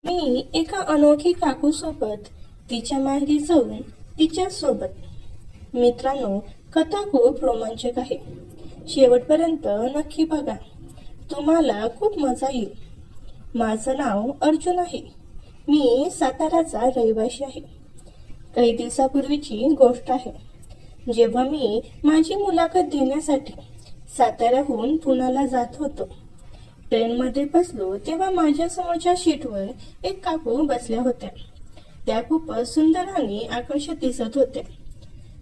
मी एका अनोळखी काकू सोबत तिच्या माहेरी जाऊन तिच्या सोबत. मित्रांनो, कथा खूप रोमांचक आहे. शेवटपर्यंत नक्की बघा, तुम्हाला खूप मजा येईल. माझं नाव अर्जुन आहे. मी साताराचा रहिवासी आहे. काही दिवसापूर्वीची गोष्ट आहे, जेव्हा मी माझी मुलाखत देण्यासाठी साताऱ्याहून पुण्याला जात होतो. ट्रेनमध्ये बसलो तेव्हा माझ्या समोरच्या सीटवर एक काकू बसल्या होत्या. त्या खूपच सुंदर आणि आकर्षक दिसत होत्या.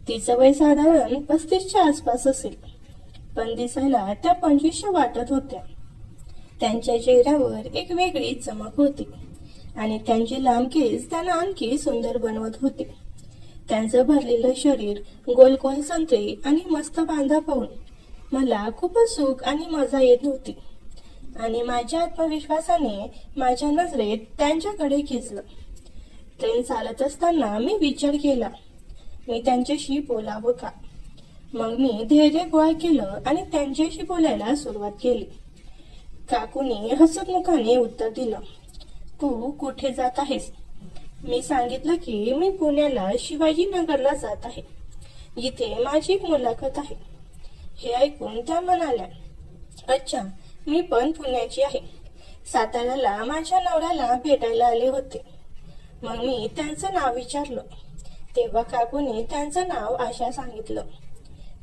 तिचं वय साधारण 35च्या आसपास असेल, पण दिसायला त्या 25च्या वाटत होत्या. त्यांच्या चेहऱ्यावर एक वेगळी चमक होती आणि त्यांचे लांब केस त्यांना आणखी सुंदर बनवत होते. त्यांचं भरलेलं शरीर, गोल गोल संत्री आणि मस्त बांधा पाहून मला खूपच सुख आणि मजा येत होती आणि माझ्या आत्मविश्वासाने माझ्या नजरेत त्यांच्याकडे खेचलं. ट्रेन चालत असताना मी विचार केला, मी त्यांच्याशी बोलावं का? मग मी धैर्य गोळा केलं आणि त्यांच्याशी बोलायला सुरुवात केली. काकूने हसत मुखाने उत्तर दिलं, तू कुठे जात आहेस? मी सांगितलं की मी पुण्याला शिवाजीनगरला जात आहे. इथे माझी एक मुलाखत आहे. हे ऐकून त्या म्हणाल्या, अच्छा, मी पण पुण्याची आहे. साताऱ्याला माझ्या नवऱ्याला भेटायला आले होते. मग मी त्यांचं नाव विचारलं. तेव्हा काकूने त्यांचं नाव आशा सांगितलं.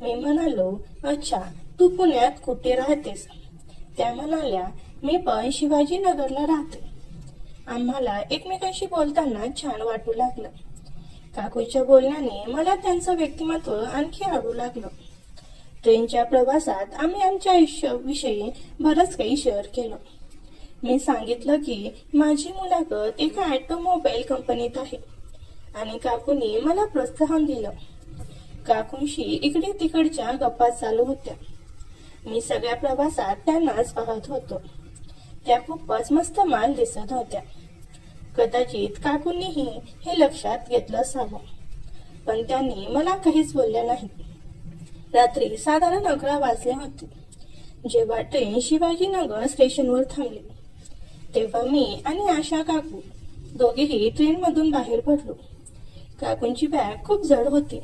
मी म्हणालो, अच्छा, तू पुण्यात कुठे राहतेस? त्या म्हणाल्या, मी पण शिवाजीनगरला राहते. आम्हाला एकमेकांशी बोलताना छान वाटू लागलं. काकूच्या बोलण्याने मला त्यांचं व्यक्तिमत्व आणखी आवडू लागलं. ट्रेनच्या प्रवासात आम्ही आमच्या आयुष्याविषयी बरंच काही शेअर केलं. मी सांगितलं की माझी मुलाखत एका ऑटोमोबाईल कंपनीत आहे आणि काकूने मला प्रोत्साहन दिलं. काकूंशी इकडे तिकडच्या गप्पा चालू होत्या. मी सगळ्या प्रवासात त्यांनाच पाहत होतो. त्या खूपच मस्त माल दिसत होत्या. कदाचित काकूंनीही हे लक्षात घेतलं असावं, पण त्यांनी मला काहीच बोलल्या नाही. रात्री साधारण 11 वाजले होते. जेव्हा ट्रेन शिवाजीनगर स्टेशनवर थांबली तेव्हा मी आणि आशा काकू दोघेही ट्रेनमधून बाहेर पडलो. काकूंची बॅग खूप जड होती,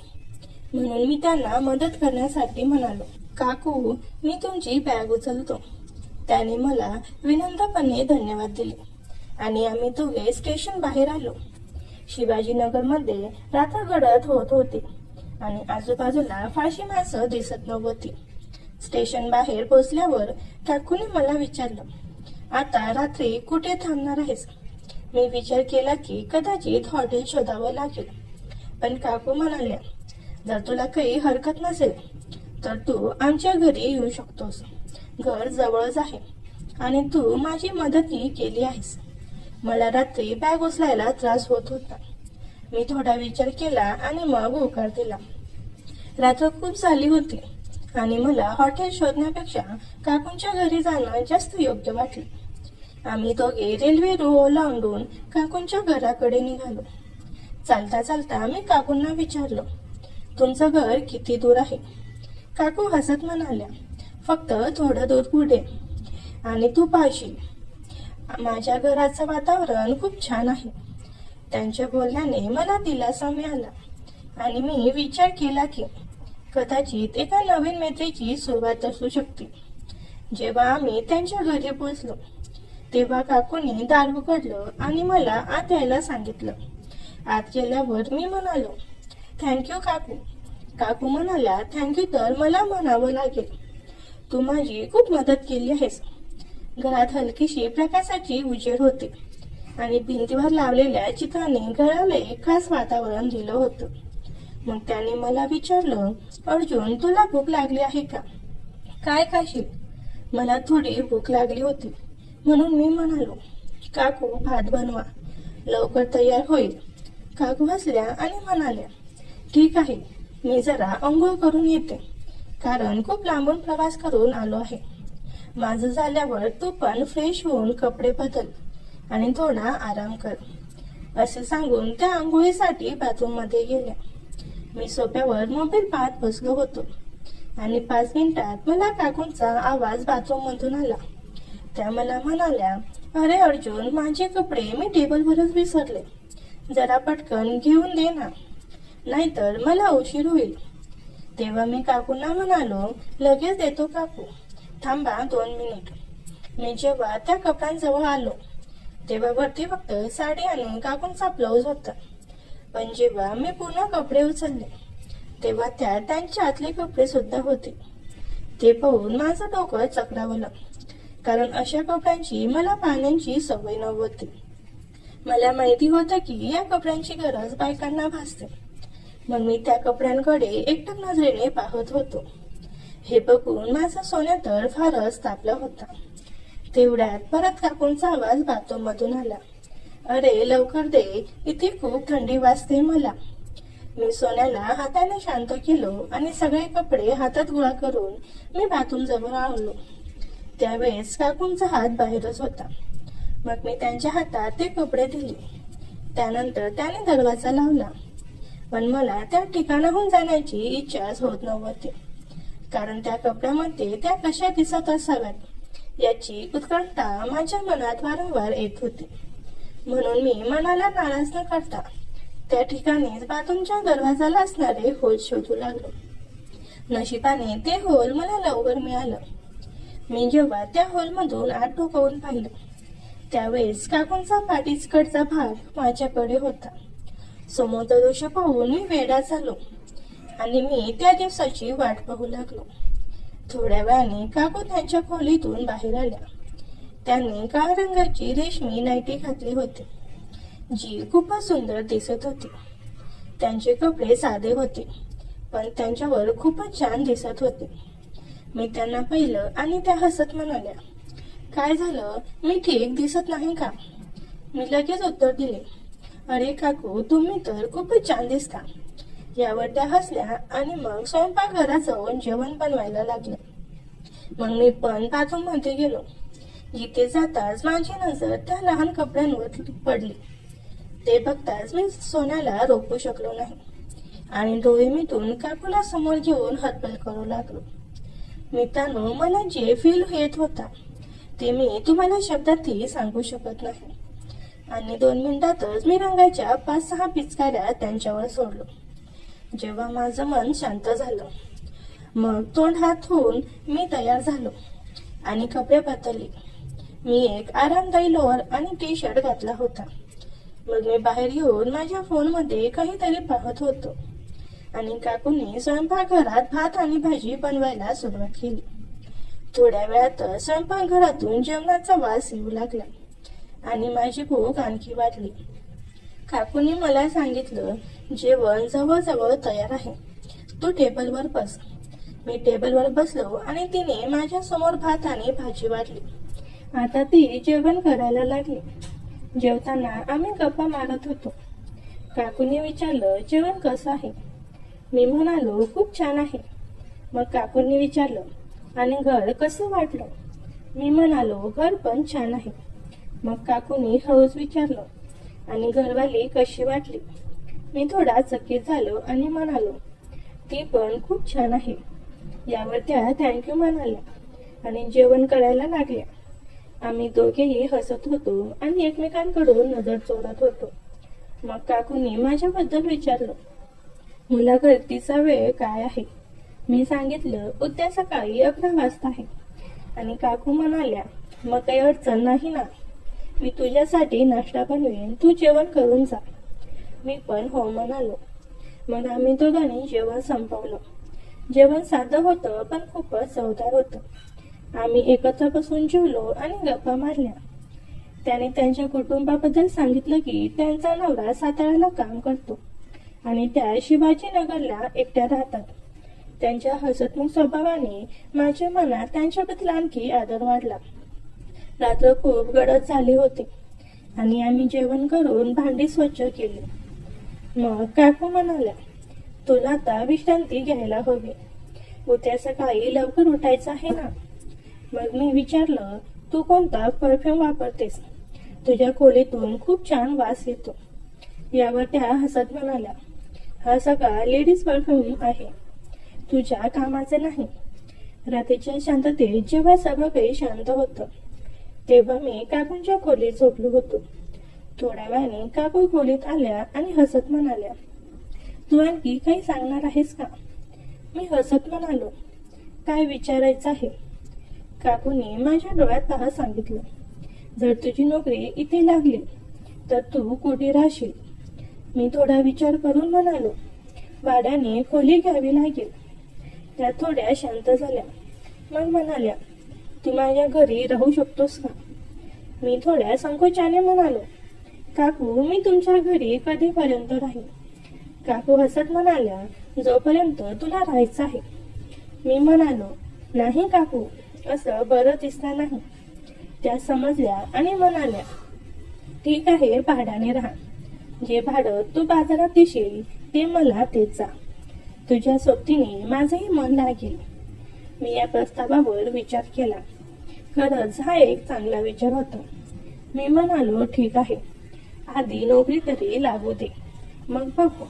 म्हणून मी त्यांना मदत करण्यासाठी म्हणालो, काकू, मी तुमची बॅग उचलतो. त्याने मला विनम्रपणे धन्यवाद दिले आणि आम्ही दोघे स्टेशन बाहेर आलो. शिवाजीनगरमध्ये रात्र गडद होत होती आणि आजूबाजूला फारशी माणसं दिसत नव्हती. स्टेशन बाहेर पोहोचल्यावर काकूने मला विचारलं, आता रात्री कुठे थांबणार आहेस? मी विचार केला की कदाचित हॉटेल शोधावं लागेल, पण काकू म्हणाल्या, जर तुला काही हरकत नसेल तर तू आमच्या घरी येऊ शकतोस. घर जवळच आहे आणि तू माझी मदतही केली आहेस. मला रात्री बॅग उचलायला त्रास होत होता. मी थोडा विचार केला आणि मग होकार दिला. रात्र खूप झाली होती आणि मला हॉटेल शोधण्यापेक्षा काकूंच्या घरी जाणं जास्त योग्य वाटले. आम्ही दोघे रेल्वे रो ओलांडून काकूंच्या घराकडे निघालो. चालता चालता मी काकूंना विचारलं, तुमचं घर किती दूर आहे? काकू हसत म्हणाल्या, फक्त थोडं दूर पुढे आणि तू पाहशील, माझ्या घराचं वातावरण खूप छान आहे. त्यांच्या बोलण्याने मला दिलासा मिळाला आणि मी विचार केला की कदाचित एका नवीन मैत्रीची सुरुवात असू शकते. जेव्हा आम्ही त्यांच्या घरी पोहोचलो तेव्हा काकूने दार उघडलं आणि मला आत यायला सांगितलं. आत गेल्यावर मी म्हणालो, थँक्यू काकू. काकू म्हणाल्या, थँक्यू तर मला म्हणावं लागेल. तू माझी खूप मदत केली आहेस. घरात हलकीशी प्रकाशाची उजेड होती आणि भिंतीवर लावलेल्या चित्राने घराला एक खास वातावरण दिलं होतं. मग त्याने मला विचारलं, अर्जुन, तुला भूक लागली आहे का? काय खाशील? मला थोडी भूक लागली होती, म्हणून मी म्हणालो, काकू, भात बनवा, लवकर तयार होईल. काकू हसल्या आणि म्हणाल्या, ठीक आहे, मी जरा अंघोळ करून येते, कारण खूप लांबून प्रवास करून आलो आहे. माझं झाल्यावर तू पण फ्रेश होऊन कपडे बदल आणि थोडा आराम कर. असे सांगून त्या आंघोळीसाठी बाथरूममध्ये गेल्या. मी सोफ्यावर मोबाईल पाहत बसलो होतो आणि 5 मिनिटात मला काकूंचा आवाज बाथरूम मधून आला. त्या मला म्हणाल्या, अरे अर्जुन, माझे कपडे मी टेबलवरच विसरले. जरा पटकन घेऊन दे ना, नाहीतर मला उशीर होईल. तेव्हा मी काकूंना म्हणालो, लगेच देतो काकू, थांबा 2 मिनिट. मी जेव्हा त्या कपड्यांजवळ आलो तेव्हा वरती फक्त साडी आणि काकूंचा ब्लाऊज होता. पण जेव्हा मी पूर्ण कपडे उचलले तेव्हा त्यात त्यांचे आतले कपडे सुद्धा होते. ते पाहून माझं डोकं चक्रावलं, कारण अशा कपड्यांची मला पाहण्याची सवय नव्हती. मला माहिती होतं की या कपड्यांची गरज बायकांना भासते. मग मी त्या कपड्यांकडे एकटक नजरेने पाहत होतो. हे बघून माझा सोन्या तर फारच तापला होता. तेवढ्यात परत काकूंचा आवाज बाथरूम मधून आला, अरे लवकर दे, इथे खूप थंडी वाजते मला. मी सोन्याला हाताने शांत केलो आणि सगळे कपडे हातात गोळा करून मी बाथरूम जवळ आलो. त्यावेळेस काकूंचा हात बाहेरच होता. मग मी त्यांच्या हातात ते कपडे दिले. त्यानंतर त्याने दरवाजा लावला. पण मला त्या ठिकाणाहून जाण्याची इच्छाच होत नव्हती, कारण त्या कपड्यामध्ये त्या कशा दिसत असाव्यात याची उत्कंठा माझ्या मनात वारंवार येत होती. म्हणून मी मनाला नाराज न करता त्या ठिकाणीच बाथरूमच्या दरवाजाला असणारे होल शोधू लागलो. नशिबाने ते होल मला लवकर मिळालं. मी जेव्हा त्या होलमधून आत डोकावून पाहिलं त्यावेळेस काकूंचा पाठीकडचा भाग माझ्याकडे होता. समोरचं दृश्य पाहून मी वेडा झालो आणि मी त्या दिवसाची वाट पाहू लागलो. थोड्या वेळाने काकू त्यांच्या खोलीतून बाहेर आल्या. त्यांनी काळ्या रंगाची रेशमी नाईटी घातली होती, जी खूपच सुंदर दिसत होती. त्यांचे कपडे साधे होते, पण त्यांच्यावर खूपच छान दिसत होते. मी त्यांना पाहिलं आणि त्या हसत म्हणाल्या, काय झालं, मी ठीक दिसत नाही का? मी लगेच उत्तर दिले, अरे काकू, तुम्ही तर खूपच छान दिसता. यावर त्या हसल्या आणि मग स्वयंपाकघरात जाऊन जेवण बनवायला लागले. मग मी पण बाथरूम मध्ये गेलो. जिथे जाताच माझी नजर त्या लहान कपड्यांवर पडली. ते बघताच मी सोन्याला रोखू शकलो नाही आणि डोळे मिटून काकूला समोर घेऊन हतबल करू लागलो. मित्रांनो, मला जे फील येत होता ते मी तुम्हाला शब्दातही सांगू शकत नाही. आणि 2 मिनिटातच मी रंगाच्या 5-6 पिचकाऱ्या त्यांच्यावर सोडलो. जेव्हा माझं मन शांत झालं, मग तोंड हात धुवून मी तयार झालो आणि कपडे बदलले. मी एक आरामदायी लोअर आणि टी शर्ट घातला होता. मग मी बाहेर येऊन माझ्या फोनमध्ये काहीतरी पाहत होतो आणि काकूंनी स्वयंपाकघरात भात आणि भाजी बनवायला सुरुवात केली. थोड्या वेळात स्वयंपाकघरातून जेवणाचा वास येऊ लागला आणि माझी भूक आणखी वाढली. काकूंनी मला सांगितलं, जेवण जवळजवळ तयार आहे, तू टेबलवर बस. मी टेबलवर बसलो आणि तिने माझ्या समोर भात आणि भाजी वाढली. आता ती जेवण करायला लागली. जेवताना आम्ही गप्पा मारत होतो. काकूंनी विचारलं, जेवण कसं आहे? मी म्हणालो, खूप छान आहे. मग काकूंनी विचारलं, आणि घर कसं वाटलं? मी म्हणालो, घर पण छान आहे. मग काकूंनी हळूच विचारलं, आणि घरवाली कशी वाटली? मी थोडा चकित झालो आणि म्हणालो, ती पण खूप छान आहे. यावर त्या थँक्यू म्हणाल्या आणि जेवण करायला लागल्या. आम्ही दोघेही हसत होतो आणि एकमेकांकडून नजर चोरत होतो. मग काकूंनी माझ्याबद्दल विचारलं, मुला घरतीचा वेळ काय आहे? मी सांगितलं, उद्या सकाळी 11 वाजता आहे. आणि काकू म्हणाल्या, मग काही अडचण नाही ना? मी तुझ्यासाठी नाश्ता बनवेन, तू जेवण करून जा. मी पण हो म्हणालो. मग आम्ही दोघांनी जेवण संपवलं. जेवण साधं होतं, पण खूपच चवदार होतं. आम्ही एकत्र बसून जेवलो आणि गप्पा मारल्या. त्याने त्यांच्या कुटुंबाबद्दल सांगितलं की त्यांचा नवरा साताऱ्याला काम करतो आणि त्या शिवाजीनगरला एकट्या राहतात. त्यांच्या हसतमुख स्वभावाने माझ्या मनात त्यांच्याबद्दल आणखी आदर वाढला. रात्र खूप गडद झाली होती आणि आम्ही जेवण करून भांडी स्वच्छ केली. मग काकू म्हणाल्या, तुला आता विश्रांती घ्यायला हवी, उद्या सकाळी लवकर उठायचं आहे ना? मग मी विचारलं, तू कोणता परफ्यूम वापरतेस? तुझ्या खोलीतून खूप छान वास येतो. यावर त्या हसत म्हणाल्या, हा सगळा लेडीज परफ्यूम आहे, तुझ्या कामाचे नाही. रात्रीच्या शांततेत जेव्हा सगळं काही शांत होतं तेव्हा मी काकूंच्या खोलीत झोपलो होतो. थोड्या वेळाने काकू खोलीत आल्या आणि हसत म्हणाल्या, तू आणखी काही सांगणार आहेस का? मी हसत म्हणालो, काय विचारायचं आहे? काकूने माझ्या डोळ्यात पाहत सांगितलं, जर तुझी नोकरी इथे लागली तर तू कुठे राहशील? मी थोडा विचार करून म्हणालो, भाड्याने खोली घ्यावी लागेल. त्या थोड्या शांत झाल्या. मग म्हणाल्या, तू माझ्या घरी राहू शकतोस का? मी थोड्या संकोचाने म्हणालो, काकू मी तुमच्या घरी कधीपर्यंत राहीन? काकू हसत म्हणाल्या, जोपर्यंत तुला राहायचं आहे. मी म्हणालो, नाही काकू, असं बरं दिसणार नाही. त्या समजल्या आणि म्हणाल्या, ठीक आहे, भाड्याने राहा. जे भाडं तू बाजारात देशील ते मला देत जा. तुझ्या सोबतीने माझंही मन लागेल. मी या प्रस्तावावर विचार केला. खरंच हा एक चांगला विचार होता. मी म्हणालो, ठीक आहे, आधी नोकरी तरी लागू दे, मग बघू.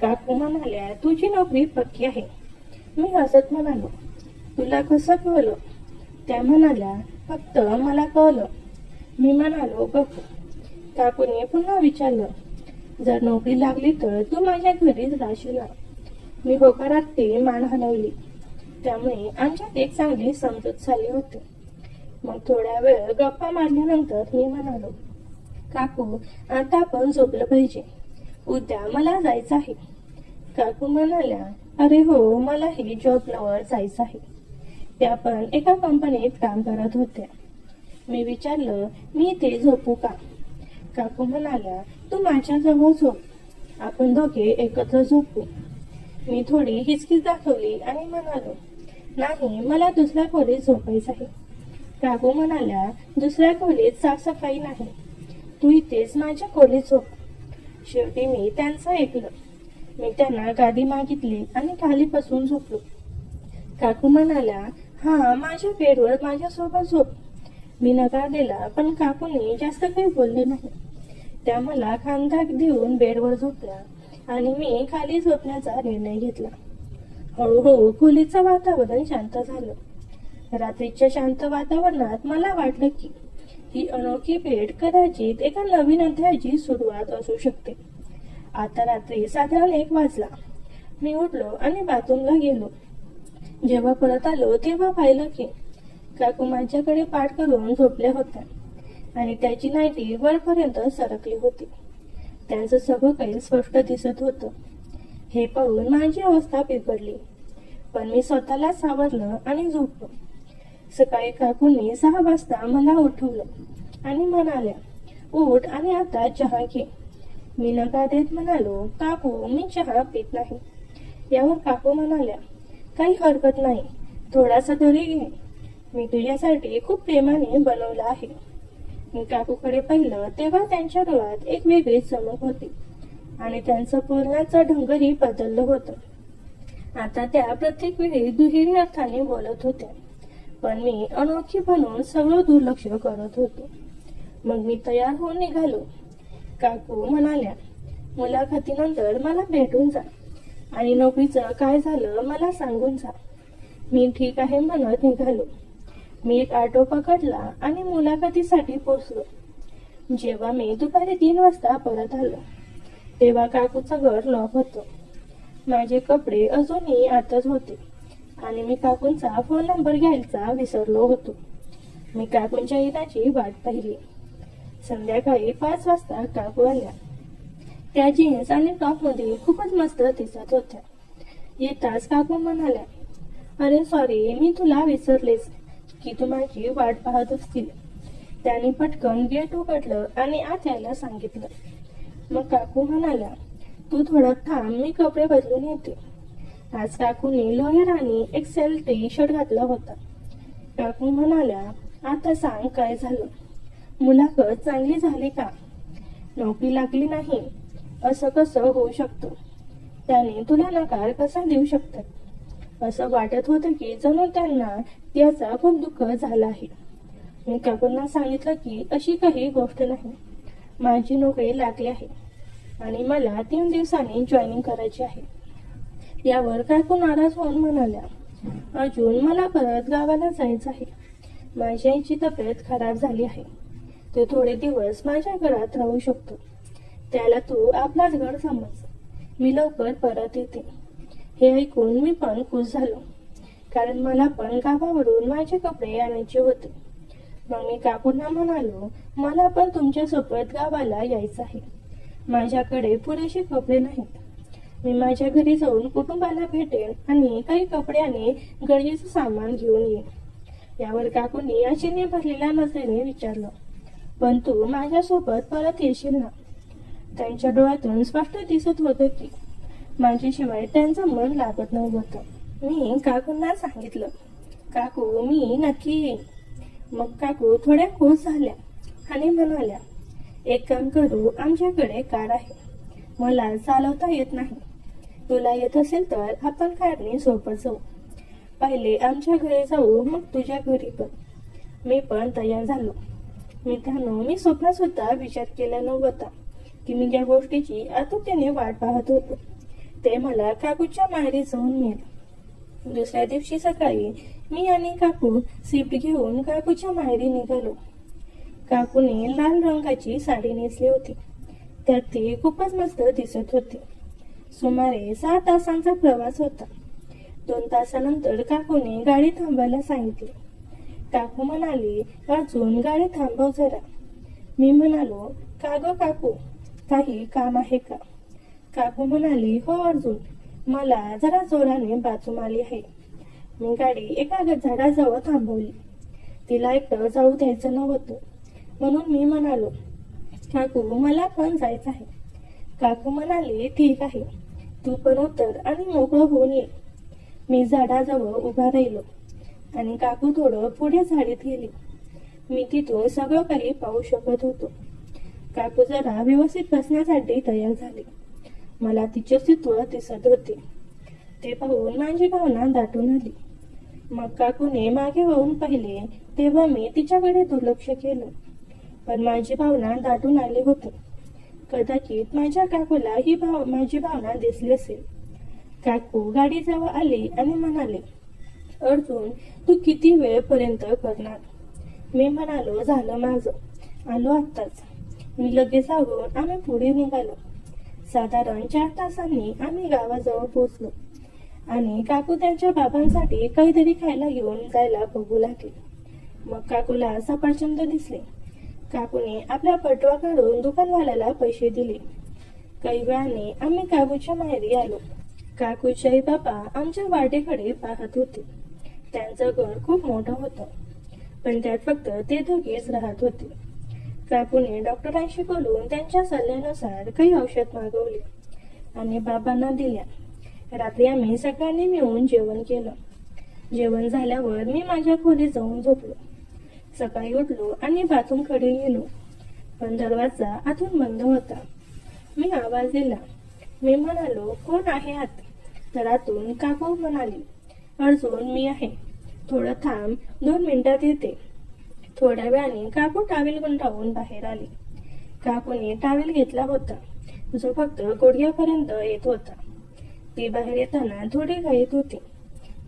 काकू म्हणाल्या, तुझी नोकरी पक्की आहे. मी हसत म्हणालो, तुला कसं कळलं? त्या म्हणाल्या, फक्त मला कळलं. मी म्हणालो, बघू. काकूने पुन्हा विचारलं, जर नोकरी लागली तर तू माझ्या घरीच राहशील ना? मी होकारार्थी मान हलवली. त्यामुळे आमच्यात एक चांगली समजूत झाली होती. मग थोड्या वेळ गप्पा मारल्यानंतर मी म्हणालो, काकू आता आपण झोपलं पाहिजे, उद्या मला जायचं आहे. काकू म्हणाल्या, अरे हो, मलाही जॉबवर जायचं आहे. त्या पण एका कंपनीत काम करत होत्या. मी विचारलं, मी इथे झोपू का? काकू म्हणाल्या, तू माझ्याजवळ झोप, आपण दोघे एकत्र झोपू. मी थोडी हिचकीच दाखवली आणि म्हणालो, नाही, मला दुसऱ्या खोलीत झोपायचं आहे. काकू म्हणाल्या, दुसऱ्या खोलीत साफसफाई नाही, तू इथेच माझ्या खोलीत झोप. शेवटी मी त्यांचं ऐकलं. मी त्यांना गादी मागितली आणि खाली बसून झोपलो. काकू म्हणाल्या, हा, माझ्या बेडवर माझ्यासोबत झोप. मी नकार दिला, पण काकूने जास्त काही बोलले नाही. त्या मला खांदा देऊन बेडवर झोपल्या आणि मी खाली झोपण्याचा निर्णय घेतला. हळूहळू खोलीचं वातावरण शांत झालं. रात्रीच्या शांत वातावरणात मला वाटलं की ही अनोखी भेट कदाचित एका नवीन अध्यायाची सुरुवात असू शकते. आता रात्री साधारण 1 वाजला. मी उठलो आणि बाथरूमला गेलो. जेव्हा परत आलो तेव्हा पाहिलं की काकू माझ्याकडे पाठ करून झोपल्या होत्या आणि त्याची नाईटी वरपर्यंत सरकली होती. त्यांचं सगळं काही स्पष्ट दिसत होतं. हे पाहून माझी अवस्था बिघडली, पण मी स्वतःला सावरलं आणि झोपलो. सकाळी काकूंनी 6 वाजता मला उठवलं आणि म्हणाल्या, उठ आणि आता चहा घे. मी नकार देत म्हणालो, काकू मी चहा पित नाही. यावर काकू म्हणाल्या, काही हरकत नाही, थोडासा तरी घे, मी तुझ्यासाठी खूप प्रेमाने बनवलं आहे. मी काकूकडे पाहिलं तेव्हा त्यांच्या डोळ्यात एक वेगळी चमक होती आणि त्यांचं बोलण्याचं ढंगही बदललं होतं. आता त्या प्रत्येक वेळी दुहेरी अर्थाने बोलत होत्या, पण मी अनोखी बनून सगळं दुर्लक्ष करत होतो. मग मी तयार होऊन निघालो. काकू म्हणाल्या, मुलाखतीनंतर मला भेटून जा आणि नोकरीचं काय झालं मला सांगून जा. मी ठीक आहे म्हणत निघालो. मी एक ऑटो पकडला आणि मुलाखतीसाठी पोचलो. जेव्हा मी दुपारी 3 वाजता परत आलो तेव्हा काकूचं घर लॉक होतं. माझे कपडे अजूनही आतच होते आणि मी काकूंचा फोन नंबर घ्यायचा विसरलो होतो. मी काकूंच्या येण्याची वाट पाहिली. संध्याकाळी 5 वाजता काकू आल्या. त्या जीन्स आणि टॉप मध्ये खूपच मस्त दिसत होत्या. येताच काकू म्हणाल्या, अरे सॉरी, मी तुला विसरलेच की तू माझी वाट पाहत असतील. त्याने पटकन गेट उघडलं आणि आत यायला सांगितलं. मग काकू म्हणाल्या, तू थोडं थांब, मी कपडे बदलून येते. आज काकूने लोअर आणि एक्सेल टी शर्ट घातला होता. काकू म्हणाल्या, आता सांग काय झालं? मुलाखत चांगली झाली का? नोकरी लागली नाही असं कसं होऊ शकतं? त्याने तुला नकार कसा देऊ शकतात? असं वाटत होतं की जणू त्यांना त्याचा खूप दुःख झाला आहे. मी काकूंना सांगितलं की अशी काही गोष्ट नाही, माझी नोकरी लागली आहे आणि मला 3 दिवसांनी जॉईनिंग करायची आहे. यावर काकू नाराज होऊन म्हणाल्या, अजून मला परत गावाला जायचं आहे. माझ्या आईची तब्येत खराब झाली आहे. तो थोडे दिवस माझ्या घरात राहू शकतो. त्याला तू आपलाच घर समज. मी लवकर परत येते. हे ऐकून मी पण खुश झालो, कारण मला पण गावावरून माझे कपडे आणायचे होते. मग मी काकूंना म्हणालो, मला पण तुमच्यासोबत गावाला यायचं आहे. माझ्याकडे पुरेसे कपडे नाहीत. मी माझ्या घरी जाऊन कुटुंबाला भेटेन आणि काही कपडे आणि गरजेचं सामान घेऊन येईन. यावर काकूंनी आशेने भरलेल्या नजरेने विचारलं, पण तू माझ्यासोबत परत येशील ना? त्यांच्या डोळ्यातून स्पष्ट दिसत होतं की माझ्याशिवाय त्यांचं मन लागत नव्हतं. मी काकूंना सांगितलं, काकू मी नक्की येईन. मग काकू थोड्या खुश झाल्या आणि म्हणाल्या, एक काम करू, आमच्याकडे कार आहे. मला चालवता येत नाही. तुला येत असेल तर आपण कारने सोबत जाऊ. पहिले आमच्या घरी जाऊ, मग तुझ्या घरी पण. मी पण तयार झालो. मित्रांनो, मी स्वप्नात सुद्धा विचार केला नव्हता की मी ज्या गोष्टीची आतुरतेने वाट पाहत होतो ते मला काकूच्या माहेरी जाऊन मिळालं. दुसऱ्या दिवशी सकाळी मी आणि काकू स्विफ्ट घेऊन काकूच्या माहेरी निघालो. काकूने लाल रंगाची साडी नेसली होती. त्यात ती खूपच मस्त दिसत होती. सुमारे 6 तासांचा प्रवास होता. 2 तासानंतर काकूने गाडी थांबायला सांगितली. काकू म्हणाली, अजून गाडी थांबव जरा. मी म्हणालो, का गं काकू, काही काम आहे का? काकू म्हणाली, हो अर्जुन, मला जरा जोराने बाथरूम आली आहे. मी गाडी एका झाडाजवळ थांबवली. तिला एकटं जाऊ द्यायचं नव्हतं, म्हणून मी म्हणालो, काकू मला पण जायचं आहे. काकू म्हणाली, ठीक आहे, तू पण उतर आणि मोकळं होऊन ये. मी झाडाजवळ उभा राहिलो आणि काकू थोडं पुढे झाडीत गेली. मी तिथून सगळं काही पाहू शकत होतो. काकू जरा व्यवस्थित बसण्यासाठी तयार झाली. मला तिचे अस्तित्व दिसत होते. ते पाहून माझी भावना दाटून आली. मग काकूने मागे वळून पाहिले तेव्हा मी तिच्याकडे दुर्लक्ष केलं. पण माझी भावना दाटून आली होती. कदाचित माझ्या काकूला ही माझी भावना दिसली असेल. काकू गाडीजवळ आली आणि म्हणाले, अर्जुन तू किती वेळपर्यंत करणार? मी म्हणालो, झालं माझं, आलो आत्ताच. मी लगेच आवरून आम्ही पुढे निघालो. साधारण 4 तासांनी आम्ही गावाजवळ पोहोचलो आणि काकू त्यांच्या बाबांसाठी काहीतरी खायला घेऊन जायला बघू लागली. मग काकूला सफरचंद दिसले. काकूने आपला पटवा काढून दुकानवाल्याला पैसे दिले. काही वेळाने आम्ही काकूच्या माहेरी आलो. काकूचे आई बाबा आमच्या वाटेकडे पाहत होते. त्यांचं घर खूप मोठं होतं, पण त्यात फक्त ते दोघेच राहत होते. काकूने डॉक्टरांशी बोलून त्यांच्या सल्ल्यानुसार काही औषध मागवले आणि बाबांना दिल्या. रात्री आम्ही सगळ्यांनी मिळून जेवण केलं. जेवण झाल्यावर मी माझ्या खोलीत जाऊन झोपलो. सकाळी उठलो आणि बाथरूमकडे गेलो, पण दरवाजा आतून बंद होता. मी आवाज दिला. मी म्हणालो, कोण आहे आत? तर आतून काकू म्हणाली, अर्जुन मी आहे, थोडं थांब, 2 मिनिटात येते. थोड्या वेळाने काकू टावेल गुंडाळून बाहेर आली. काकूने टावेल घेतला होता, जो फक्त गुडघ्यापर्यंत येत होता. ती बाहेर येताना थोडी घाईत होती,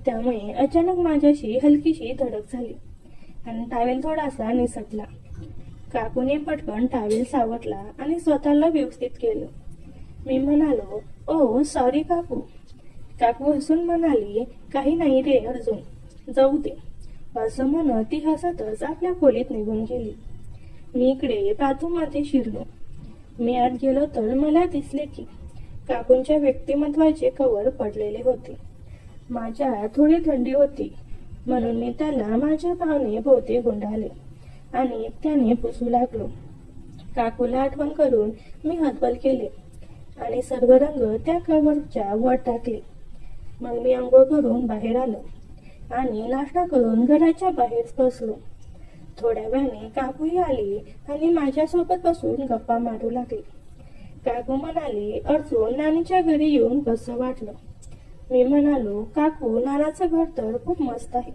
त्यामुळे अचानक माझ्याशी हलकीशी धडक झाली आणि टावेल थोडासा निसटला. काकूने पटकन टावेल सावरला आणि स्वतःला व्यवस्थित केलं. मी म्हणालो, ओ सॉरी काकू. काकू हसून म्हणाली, काही नाही रे अर्जुन, जाऊ दे. असं म्हणत ती हसतच आपल्या खोलीत निघून गेली. मी इकडे बाथरूममध्ये शिरलो. मी आत गेलो तर मला दिसले की काकूंच्या व्यक्तिमत्वाचे कवर पडलेले होते. माझ्या थोडी थंडी होती, म्हणून मी त्याला माझ्या भावने भोवती गुंडाळले आणि त्याने पुसू लागलो. काकूला आठवण करून मी हातबल केले आणि सर्व रंग त्या कवरच्या वर टाकले. मग मी अंघोळ करून बाहेर आलो आणि नाश्ता करून घराच्या बाहेर बसलो. थोड्या वेळाने काकूही आली आणि माझ्यासोबत बसून गप्पा मारू लागली. काकू म्हणाली, अर्जुन नानीच्या घरी येऊन कसं वाटलं? मी म्हणालो, काकू नानाचं घर तर खूप मस्त आहे.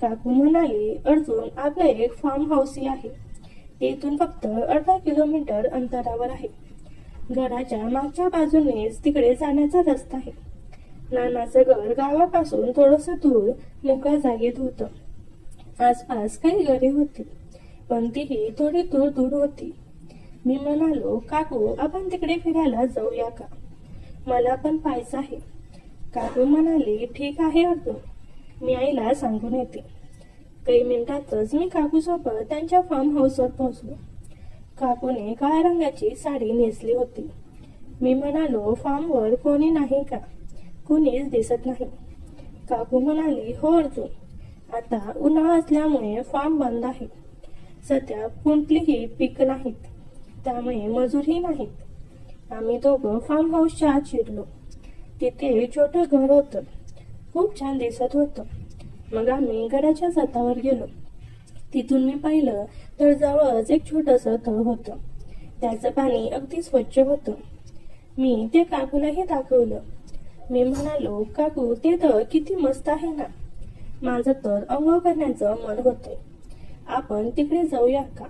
काकू म्हणाली, अर्जुन आपलं एक फार्म हाऊसही आहे. इथून फक्त अर्धा किलोमीटर अंतरावर आहे. घराच्या मागच्या बाजूनेच तिकडे जाण्याचा रस्ता आहे. नानाचं घर गावापासून थोडंसं दूर मोकळ्या जागेत होतं. आसपास काही घरे होती, पण तीही थोडी दूर दूर होती. मी म्हणालो, काकू आपण तिकडे फिरायला जाऊया का? मला पण पाहायचं आहे. काकू म्हणाली, ठीक आहे अर्जुन, मी आईला सांगून येते. काही मिनिटातच मी काकूसोबत त्यांच्या फार्म हाऊसवर पोहोचलो. काकूने काळ्या रंगाची साडी नेसली होती. मी म्हणालो, फार्मवर कोणी नाही का? कुणीच दिसत नाही. काकू म्हणाली, हो अर्जुन, आता उन्हाळा असल्यामुळे फार्म बंद आहे. सध्या कुठलीही पीक नाहीत, त्यामुळे मजूरही नाहीत. आम्ही दोघं फार्म हाऊसच्या आत शिरलो. तिथे छोटं घर होतं. खूप छान दिसत होतं. मग आम्ही घराच्या छतावर गेलो. तिथून मी पाहिलं तर जवळच एक छोटंसं तळ होतं. त्याचं पाणी अगदी स्वच्छ होतं. मी ते काकूलाही दाखवलं. मी म्हणालो, काकू ते तळ किती मस्त आहे ना. माझं तर अंघोळ करण्याचं मन होतंय. आपण तिकडे जाऊया का?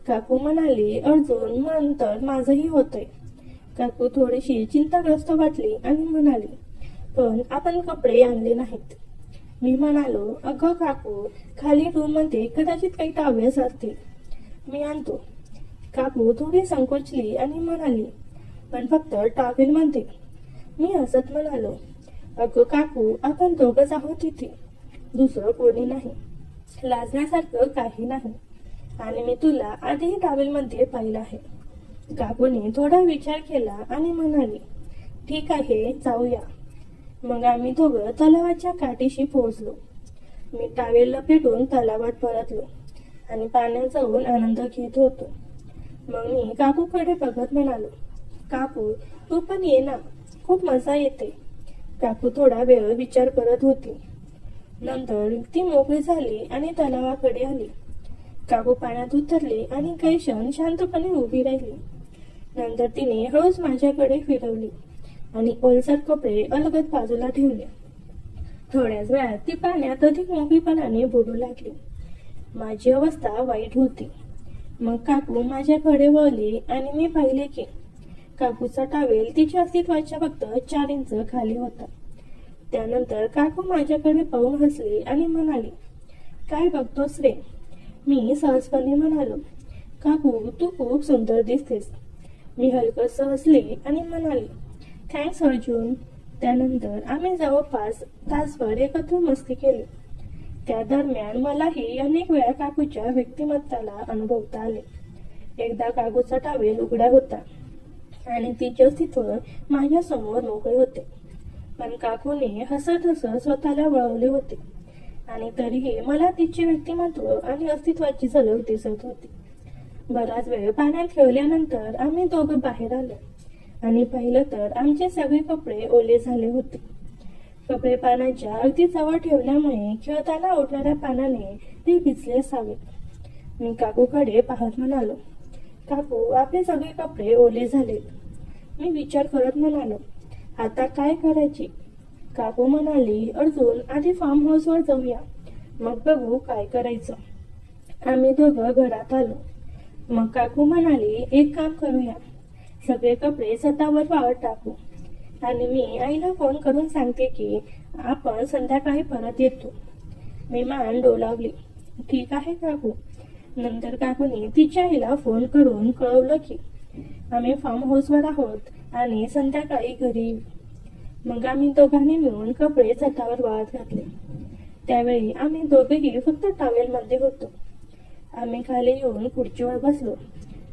काकू म्हणाली, अर्जुन, मन तर माझंही होतंय. काकू थोडीशी चिंताग्रस्त वाटली आणि म्हणाली, पण आपण कपडे आणले नाहीत. मी म्हणालो, अगं काकू, खाली रूम मध्ये कदाचित काही टॉवेल्स असतील, मी आणतो. काकू थोडी संकोचली आणि म्हणाली, पण फक्त टॉवेल मध्ये. मी हसत म्हणालो, अगं काकू, आपण दोघंच आहोत तिथे, दुसरं कोणी नाही. लाजण्यासारखं काही नाही. आणि मी तुला आधीही टॉवेल मध्ये पाहिलं आहे. काकूने थोडा विचार केला आणि म्हणाली, ठीक आहे, जाऊया. मग आम्ही दोघं तलावाच्या काठीशी पोहोचलो. मी टॉवेल लपेटून तलावात परतलो आणि पाण्यात जाऊन आनंद घेत होतो. मग मी काकूकडे बघत म्हणालो, काकू तू पण ये ना, खूप मजा येते. काकू थोडा वेळ विचार करत होती. नंतर ती मोकळी झाली आणि तलावाकडे आली. काकू पाण्यात उतरली आणि काही क्षण शांतपणे उभी राहिली. नंतर तिने हळूच माझ्याकडे फिरवली आणि ओलसर कपडे अलगद बाजूला ठेवले. थोड्याच वेळात ती पाण्यात अधिक मोकळीपणाने बुडू लागली. माझी अवस्था वाईट होती. मग काकू माझ्याकडे वळली आणि मी पाहिले की काकूचा टॉवेल तिच्या अस्तित्वाच्या फक्त 4 इंच खाली होता. त्यानंतर काकू माझ्याकडे पाहून हसली आणि म्हणाली, काय बघतोस रे? मी सहजपणे म्हणालो, काकू तू खूप सुंदर दिसतेस. मी हलकस हसली आणि म्हणाली, थँक्स अर्जुन. त्यानंतर आम्ही जवळपास तासभर एकत्र मस्ती केली. त्या दरम्यान मलाही अनेक वेळा काकूच्या व्यक्तिमत्वाला अनुभवता आले. एकदा काकूचा टॉवेल उघडा होता आणि तिचे अस्तित्व माझ्या समोर मोकळे होते. पण काकूने हसत हसत स्वतःला वळवले होते आणि तरीही मला तिचे व्यक्तिमत्व आणि अस्तित्वाची झलक दिसत होती. बराच वेळ पाण्यात खेळल्यानंतर आम्ही दोघं बाहेर आलो आणि पाहिलं तर आमचे सगळे कपडे ओले झाले होते. कपडे पाण्याच्या अगदी जवळ ठेवल्यामुळे खेळताना उडणाऱ्या पाण्याने ते भिजले असावेत. मी काकूकडे पाहत म्हणालो, काकू आपले सगळे कपडे ओले झालेत. मी विचार करत म्हणालो, आता काय करायचे? काकू म्हणाली, अर्जुन आधी फार्म हाऊसवर जाऊया, मग बघू काय करायचं. आम्ही दोघं घरात आलो. मग काकू म्हणाली, एक काम करूया, सगळे कपडे छतावर वाळत टाकू आणि मी आईला फोन करून सांगते की आपण संध्याकाळी परत येतो. मी मान डोलावली. ठीक आहे काकू. नंतर काकूने तिच्या आईला फोन करून कळवलं की आम्ही फार्म हाऊसवर आहोत आणि संध्याकाळी घरी येऊ. मग आम्ही दोघांनी मिळून कपडे छतावर वाळत घातले. त्यावेळी आम्ही दोघेही फक्त टॉवेलमध्ये होतो. आम्ही खाली येऊन खुर्चीवर बसलो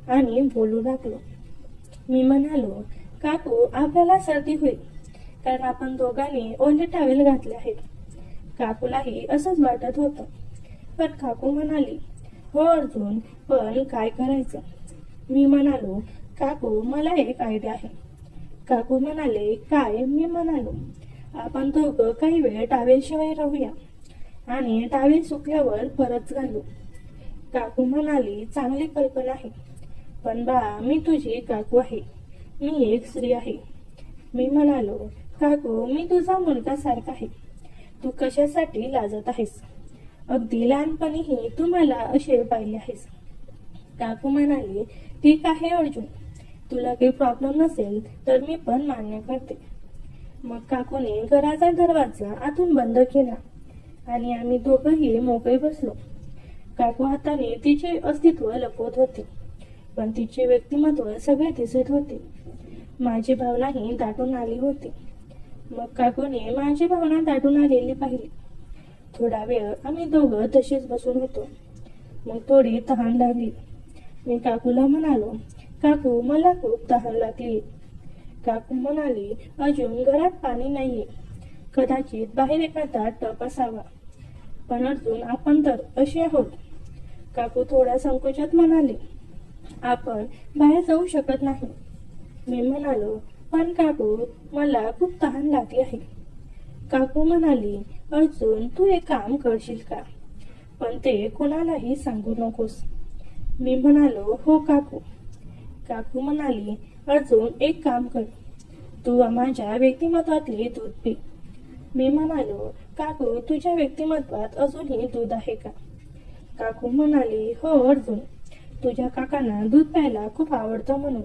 आणि बोलू लागलो. मी म्हणालो, काकू आपल्याला सर्दी होईल कारण आपण दोघांनी ओले टॉवेल घातले आहेत. काकूलाही असंच वाटत होतं. पण काकू म्हणाली, हो अर्जुन, पण काय करायचं? मी म्हणालो, काकू मला एक आयडिया आहे. काकू म्हणाले, काय? मी म्हणालो, आपण दोघं काही वेळ टॉवेलशिवाय राहूया आणि टॉवेल सुकल्यावर परत घालू. काकू म्हणाली, चांगली कल्पना आहे, पण बा मी तुझी काकू आहे, मी एक स्त्री आहे. मी म्हणालो, काकू मी तुझा मुलगा सारखा आहे, तू कशासाठी लाजत आहेस? अगदी लहानपणीही तू मला असे पाहिले आहेस. काकू म्हणाली, ठीक आहे अर्जुन, तुला काही प्रॉब्लेम नसेल तर मी पण मान्य करते. मग काकूने घराचा दरवाजा आतून बंद केला आणि आम्ही दोघंही मोकळे बसलो. काकू हाताने तिचे अस्तित्व लपवत होते, पण तिचे व्यक्तिमत्व सगळे दिसत होते. माझी भावनाही दाटून आली होती. मग काकूने माझी भावना दाटून आलेली पाहिली. थोडा वेळ आम्ही दोघं तसेच बसून होतो. मग थोडी तहान लागली. मी काकूला म्हणालो, काकू मला खूप तहान लागली. काकू म्हणाली, अजून घरात पाणी नाहीये, कदाचित बाहेर एखादा टप असावा. पण अर्जुन आपण तर असे आहोत. काकू थोड्या संकोचात म्हणाले, आपण बाहेर जाऊ शकत नाही. मी म्हणालो, पण काकू मला खूप तहान लागली आहे. काकू म्हणाली, अर्जुन तू एक काम करशील का, पण ते कुणालाही सांगू नकोस. मी म्हणालो, हो काकू. काकू म्हणाली, अर्जुन एक काम कर, तू माझ्या व्यक्तिमत्वातले दूध पी. मी म्हणालो, काकू तुझ्या व्यक्तिमत्वात अजूनही दूध आहे का? काकू म्हणाली, हो अर्जुन, तुझ्या काकांना दूध प्यायला खूप आवडतं म्हणून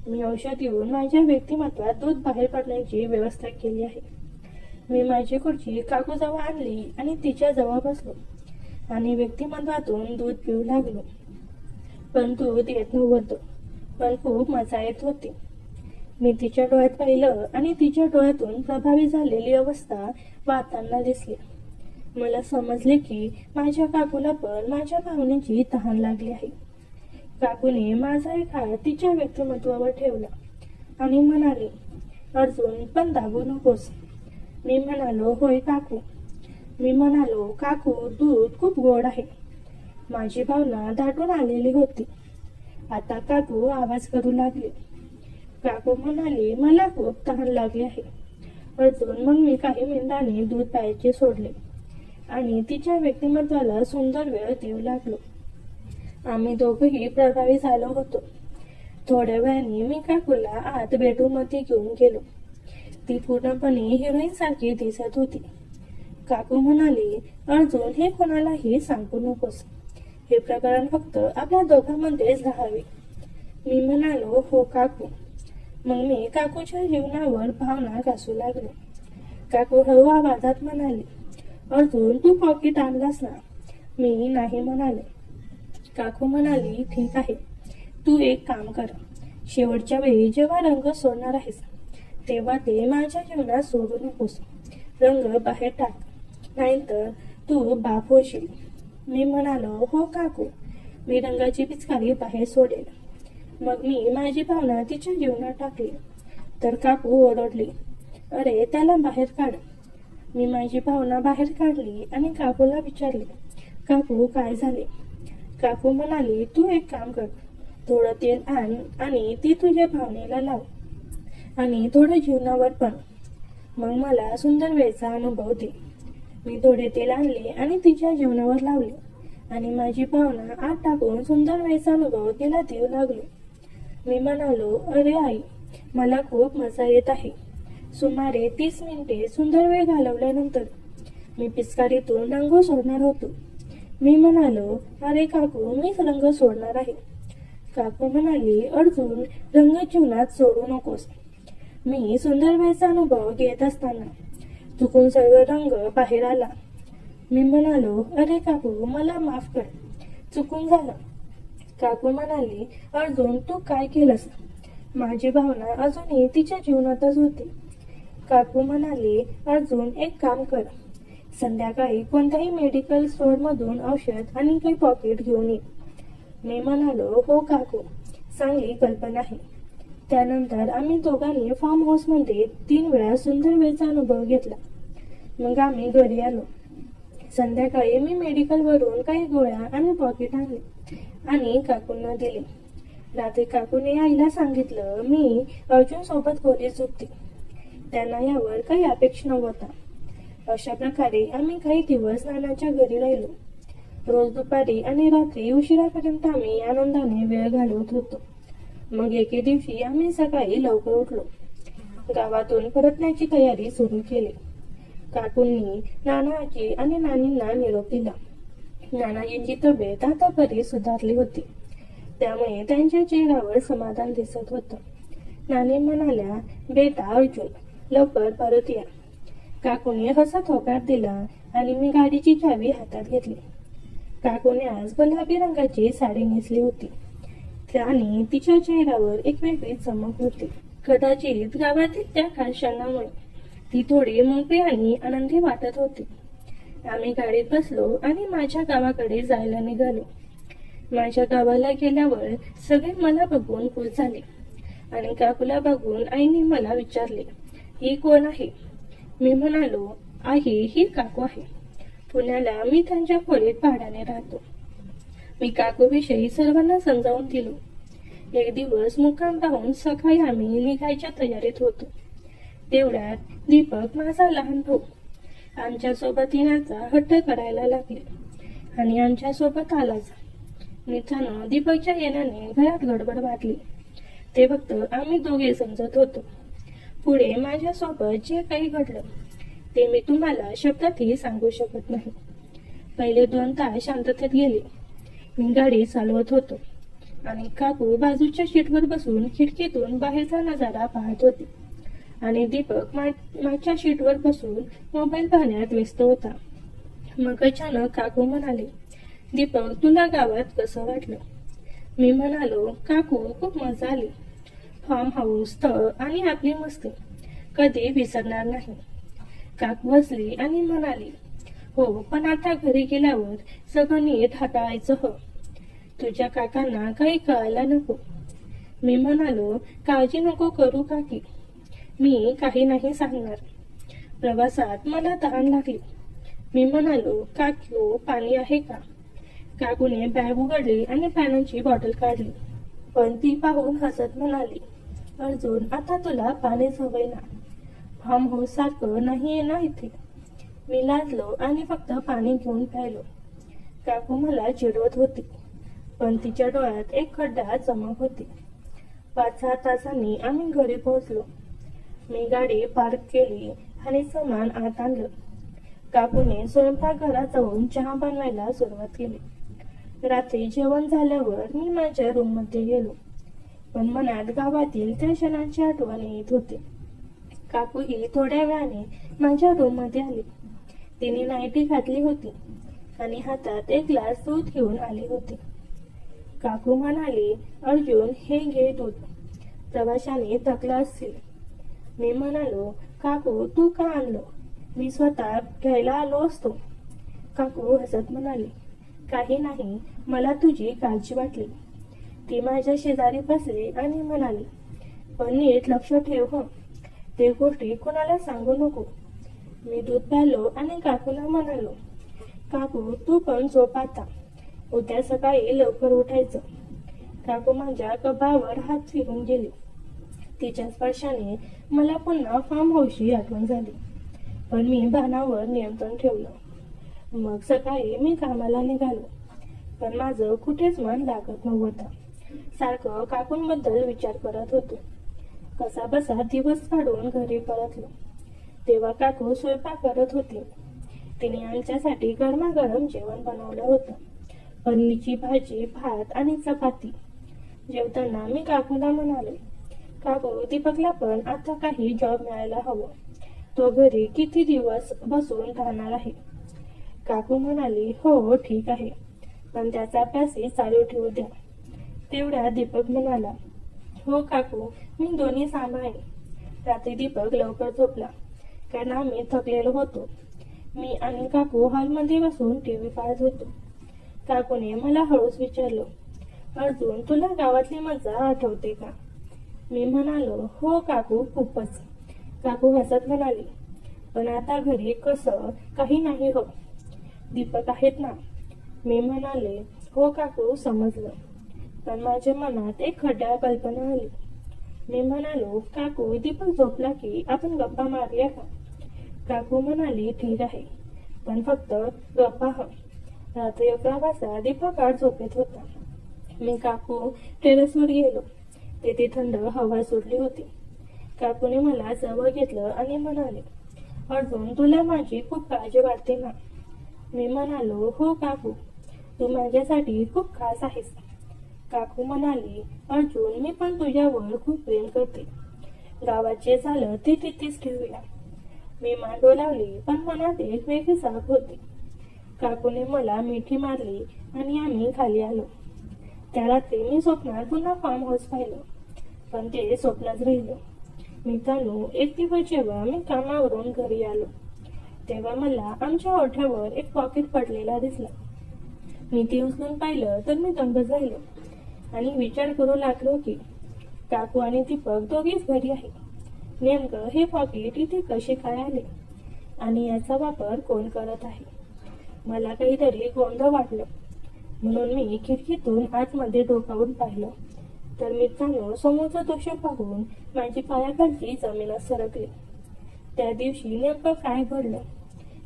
मी औषध येऊन माझ्या व्यक्तिमत्वात दूध बाहेर पडण्याची व्यवस्था केली आहे. मी माझी खुर्ची काकूजवळ आणली आणि तिच्या जवळ बसलो आणि व्यक्तिमत्वातून दूध पिऊ लागलो. पण दूध येत नव्हतं, पण खूप मजा येत होती. मी तिच्या डोळ्यात पाहिलं आणि तिच्या डोळ्यातून प्रभावी झालेली अवस्था वाहताना दिसली. मला समजले की माझ्या काकूला पण माझ्या भावनेची तहान लागली आहे. काकूने माझा एक हात तिच्या व्यक्तिमत्वावर ठेवला आणि म्हणाली, अर्जुन पण दाबू नकोस. मी म्हणालो, होय काकू. मी म्हणालो, काकू दूध खूप गोड आहे. माझी भावना दाटून आलेली होती. आता काकू आवाज करू लागली. काकू म्हणाली, मला खूप तहान लागली आहे. अर्जुन मग मी काही मिनिटांनी दूध प्यायचे सोडले आणि तिच्या व्यक्तिमत्वाला सुंदर वेळ देऊ लागलो. आम्ही दोघंही प्रभावी झालो होतो. थोड्या वेळाने मी काकूला आत बेडरूम मध्ये घेऊन गेलो. ती पूर्णपणे हिरोईन सारखी दिसत होती. काकू म्हणाली, अर्जुन हे कोणालाही सांगू नकोस. हे प्रकरण फक्त आपल्या दोघांमध्येच राहावे. मी म्हणालो, हो काकू. मग मी काकूच्या जीवनावर भावना घासू लागलो. काकू हळू आवाजात म्हणाली, अर्जुन तू पॉकेट आणलास ना? मी नाही म्हणाले. काकू म्हणाली, ठीक आहे, तू एक काम कर, शेवटच्या वेळी जेव्हा रंग सोडणार आहेस तेव्हा ते माझ्या जीवनात सोडू नकोस. रंग बाहेर टाक, नाहीतर तू बाप होशील. मी म्हणालो, हो काकू, मी रंगाची पिचकारी बाहेर सोडेल. मग मी माझी भावना तिच्या जीवनात टाकली तर काकू ओरडली, अरे त्याला बाहेर काढ. मी माझी भावना बाहेर काढली आणि काकूला विचारले, काकू काय झाले? काकू म्हणाली, तू एक काम कर, थोडं तेल आण आणि ती तुझ्या भावनेला लाव आणि थोडं जीवनावर पण. मग मला सुंदर वेळचा अनुभव दे. मी थोडे तेल आणले आणि तिच्या जीवनावर लावले आणि माझी भावना आत टाकून सुंदर वेळचा अनुभव तिला देऊ लागलो. मी म्हणालो, अरे आई, मला खूप मजा येत आहे. सुमारे 30 मिनिटे सुंदर वेळ घालवल्यानंतर मी पिचकारीतून रंग सोडणार होतो. मी म्हणालो, अरे काकू, मीच रंग सोडणार आहे. काकू म्हणाली, अर्जुन रंग जीवनात सोडू नकोस. मी सुंदर वेळचा अनुभव घेत असताना चुकून सर्व रंग बाहेर आला. मी म्हणालो, अरे काकू, मला माफ कर, चुकून झालं. काकू म्हणाली, अर्जुन तू काय केलंस? माझी भावना अजूनही तिच्या जीवनातच होती. काकू म्हणाली, अर्जुन एक काम कर, संध्याकाळी कोणत्याही मेडिकल स्टोअर मधून औषध आणि काही पॉकेट घेऊन ये. मी म्हणालो, हो काकू, चांगली कल्पना आहे. त्यानंतर आम्ही दोघांनी फार्म हाऊस मध्ये 3 वेळा सुंदर वेळचा अनुभव घेतला. मग आम्ही घरी आलो. संध्याकाळी मी मेडिकल वरून काही गोळ्या आणि पॉकेट आणले आणि काकूंना दिले. रात्री काकूने आईला सांगितलं मी अर्जुन सोबत खोलीत झोपते. त्यांना यावर काही अपेक्षा नव्हता. अशा प्रकारे आम्ही काही दिवस नानाच्या घरी राहिलो. रोज दुपारी आणि रात्री उशिरापर्यंत आम्ही आनंदाने वेळ घालवत होतो. मग एके दिवशी आम्ही सकाळी लवकर उठलो. गावातून परतण्याची तयारी सुरू केली. काकूंनी नानाची आणि नानींना निरोप दिला. नानाजींची तब्येत आता बरी सुधारली होती, त्यामुळे त्यांच्या चेहऱ्यावर समाधान दिसत होतं. नानी म्हणाल्या, बेटा अर्जुन, लवकर परत या. काकूने हसत होकार दिला आणि मी गाडीची चावी हातात घेतली. काकूने आज गुलाबी रंगाची साडी नेसली होती आणि तिच्या चेहऱ्यावर एक वेगळी चमक होती. कदाचित गावातील त्या खास क्षणामुळे ती थोडी मोकळी आणि आनंदी वाटत होती. आम्ही गाडीत बसलो आणि माझ्या गावाकडे जायला निघालो. माझ्या गावाला गेल्यावर सगळे मला बघून खुश झाले आणि काकूला बघून आईने मला विचारले, ही कोण आहे? मी म्हणालो, आई ही काकू आहे. पुण्याला मी त्यांच्या खोलीत भाड्याने राहतो. मी काकूविषयी सर्वांना समजावून दिलो. एक दिवस मुक्काम राहून सकाळी आम्ही निघायच्या तयारीत होतो. तेवढ्यात दीपक, माझा लहान भाऊ, आमच्या सोबत येण्याचा हट्ट करायला लागले आणि आमच्या सोबत आलाच. मित्रांनो, दीपकच्या येण्याने घरात गडबड वाटली. ते फक्त आम्ही दोघे समजत होतो. पुढे माझ्यासोबत जे काही घडलं ते मी तुम्हाला शब्दातही सांगू शकत नाही. पहिले 2 तास शांततेत गेले. मी गाडी चालवत होतो आणि काकू बाजूच्या सीटवर बसून खिडकीतून बाहेरचा नजारा पाहत होती आणि दीपक मागच्या सीटवर बसून मोबाईल पाहण्यात व्यस्त होता. मग अचानक काकू म्हणाले, दीपक, तुला गावात कसं वाटलं? मी म्हणालो, काकू, खूप मजा आली. फार्म हाऊस, स्थळ आणि आपली मस्ती कधी विसरणार नाही. काकू हसली आणि म्हणाली, हो, पण आता घरी गेल्यावर सगळं नीट हाताळायचं हो. तुझ्या काकांना काही कळायला नको. मी म्हणालो, काळजी नको करू काकी, मी काही नाही सांगणार. प्रवासात मला तहान लागली. मी म्हणालो, काकू, पाणी आहे का? काकूने बॅग उघडली आणि पाण्याची बॉटल काढली, पण ती पाहून हसत म्हणाली, अर्जुन, आता तुला पाणीच हवंय ना? फार्म हाऊस सारखं नाहीये ना इथे? मी लाजलो आणि फक्त पाणी घेऊन प्यायलो. काकू मला चिडवत होती, पण तिच्या डोळ्यात एक खड्डा चमक होती. 5-6 तासांनी आम्ही घरी पोहोचलो. मी गाडी पार्क केली आणि सामान आत आणलं. काकूने स्वयंपाकघरात जाऊन चहा बनवायला सुरुवात केली. रात्री जेवण झाल्यावर मी माझ्या रूममध्ये गेलो, पण मनात गावातील त्या क्षणांची आठवण येत होती. काकू ही थोड्या वेळाने माझ्या रूममध्ये आली. तिने नाईटी घातली होती आणि हातात एक ग्लास दूध घेऊन आली होती. काकू म्हणाली, अर्जुन, हे घे दूध, प्रवाशाने थकला असतील. मी म्हणालो, काकू, तू का आणलं? मी स्वतः घ्यायला आलो असतो. काकू हसत म्हणाली, काही नाही, मला तुझी काळजी वाटली. ती माझ्या शेजारी बसली आणि म्हणाली, पण नीट लक्ष ठेव हो, ते गोष्टी कोणाला सांगू नको. मी दूध प्यालो आणि काकूला म्हणालो, काकू, तू पण झोप आता, उद्या सकाळी लवकर उठायचं. काकू माझ्या कपाळावर हात फिरून गेली. तिच्या स्पर्शाने मला पुन्हा फार्म हाऊसची आठवण झाली, पण मी भानावर नियंत्रण ठेवलं. मग सकाळी मी कामाला निघालो, पण माझं कुठेच मन लागत नव्हतं. सारखं काकूंबद्दल विचार करत होतो. कसा बसा दिवस काढून घरी परतलो तेव्हा काकू स्वयंपाक करत होती. तिने आमच्यासाठी गरमागरम जेवण बनवलं होतं. पनीरची भाजी, भात आणि चपाती. जेवताना मी काकूला म्हणाले, काकू, दीपकला पण आता काही जॉब मिळायला हवं. तो घरी किती दिवस बसून राहणार आहे? काकू म्हणाली, हो ठीक आहे, पण त्याचा अभ्यासही चालू ठेवू द्या. तेवढ्या दीपक म्हणाला, हो काकू, मी दोन्ही सांभाळेन. रात्री दीपक लवकर झोपला, कारण आम्ही थकलेलो होतो. मी आणि काकू हॉलमध्ये बसून टीव्ही पाहत होतो. काकूने मला हळूच विचारलं, अर्जुन, तुला गावातली मजा आठवते का? मी म्हणालो, हो काकू, खूपच. काकू हसत म्हणाली, पण आता घरी कसं काही नाही हो, दीपक आहेत ना? मी म्हणाले, हो काकू, समजलं, पण माझ्या मनात एक खड्या कल्पना आली. मी म्हणालो, काकू, दीपक झोपला की आपण गप्पा मारूया का? काकू म्हणाली, ठीक आहे, पण फक्त गप्पा हं. रात्री 11 वाजता दीपक आत झोपेत होता. मी काकू टेरेसवर गेलो. तेथे थंड हवा सुटली होती. काकूने मला जवळ घेतलं आणि म्हणाले, अर्जुन, तुला माझी खूप काळजी वाटते ना? मी म्हणालो, हो काकू, तू माझ्यासाठी खूप खास आहेस. काकू म्हणाली, अर्जुन, मी पण तुझ्यावर खूप प्रेम करते. गावात जे झालं ते तिथेच ठेवूया. मी मान डोलावली, पण मनात एक वेगळी जाग होती. काकूने मला मिठी मारली आणि आम्ही खाली आलो. त्या रात्री मी स्वप्नात पुन्हा फार्म हाऊस पाहिलं, पण ते स्वप्नच राहिलं. मित्रांनो, एक दिवस जेव्हा मी कामावरून घरी आलो, तेव्हा मला आमच्या ओठ्यावर एक पॉकेट पडलेला दिसला. मी ते उचलून पाहिलं तर मी दंगच राहिलो आणि विचार करू लागलो की काकू आणि दीपक दोघेच घरी आहे. नेमकं हे पॉकेट इथे कसे काय आले आणि याचा वापर कोण करत आहे? मला काहीतरी गोंधळ वाटलं, म्हणून मी खिडकीतून आतमध्ये डोकावून पाहिलं. तर मित्रांनो, समोरचं दृश्य पाहून माझी पायाखालची जमीनच सरकली. त्या दिवशी नेमकं काय घडलं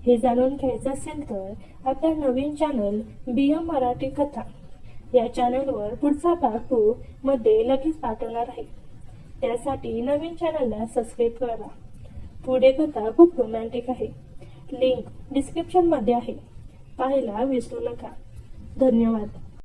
हे जाणून घ्यायचं असेल तर आपल्या नवीन चॅनल BM मराठी कथा या चॅनलवर पुढचा भाग 2 मध्ये लगेच पाठवणार आहे. त्यासाठी नवीन चॅनलला सबस्क्राईब करा. पुढे कथा खूप रोमॅन्टिक आहे. लिंक डिस्क्रिप्शन मध्ये आहे, पाहायला विसरू नका. धन्यवाद.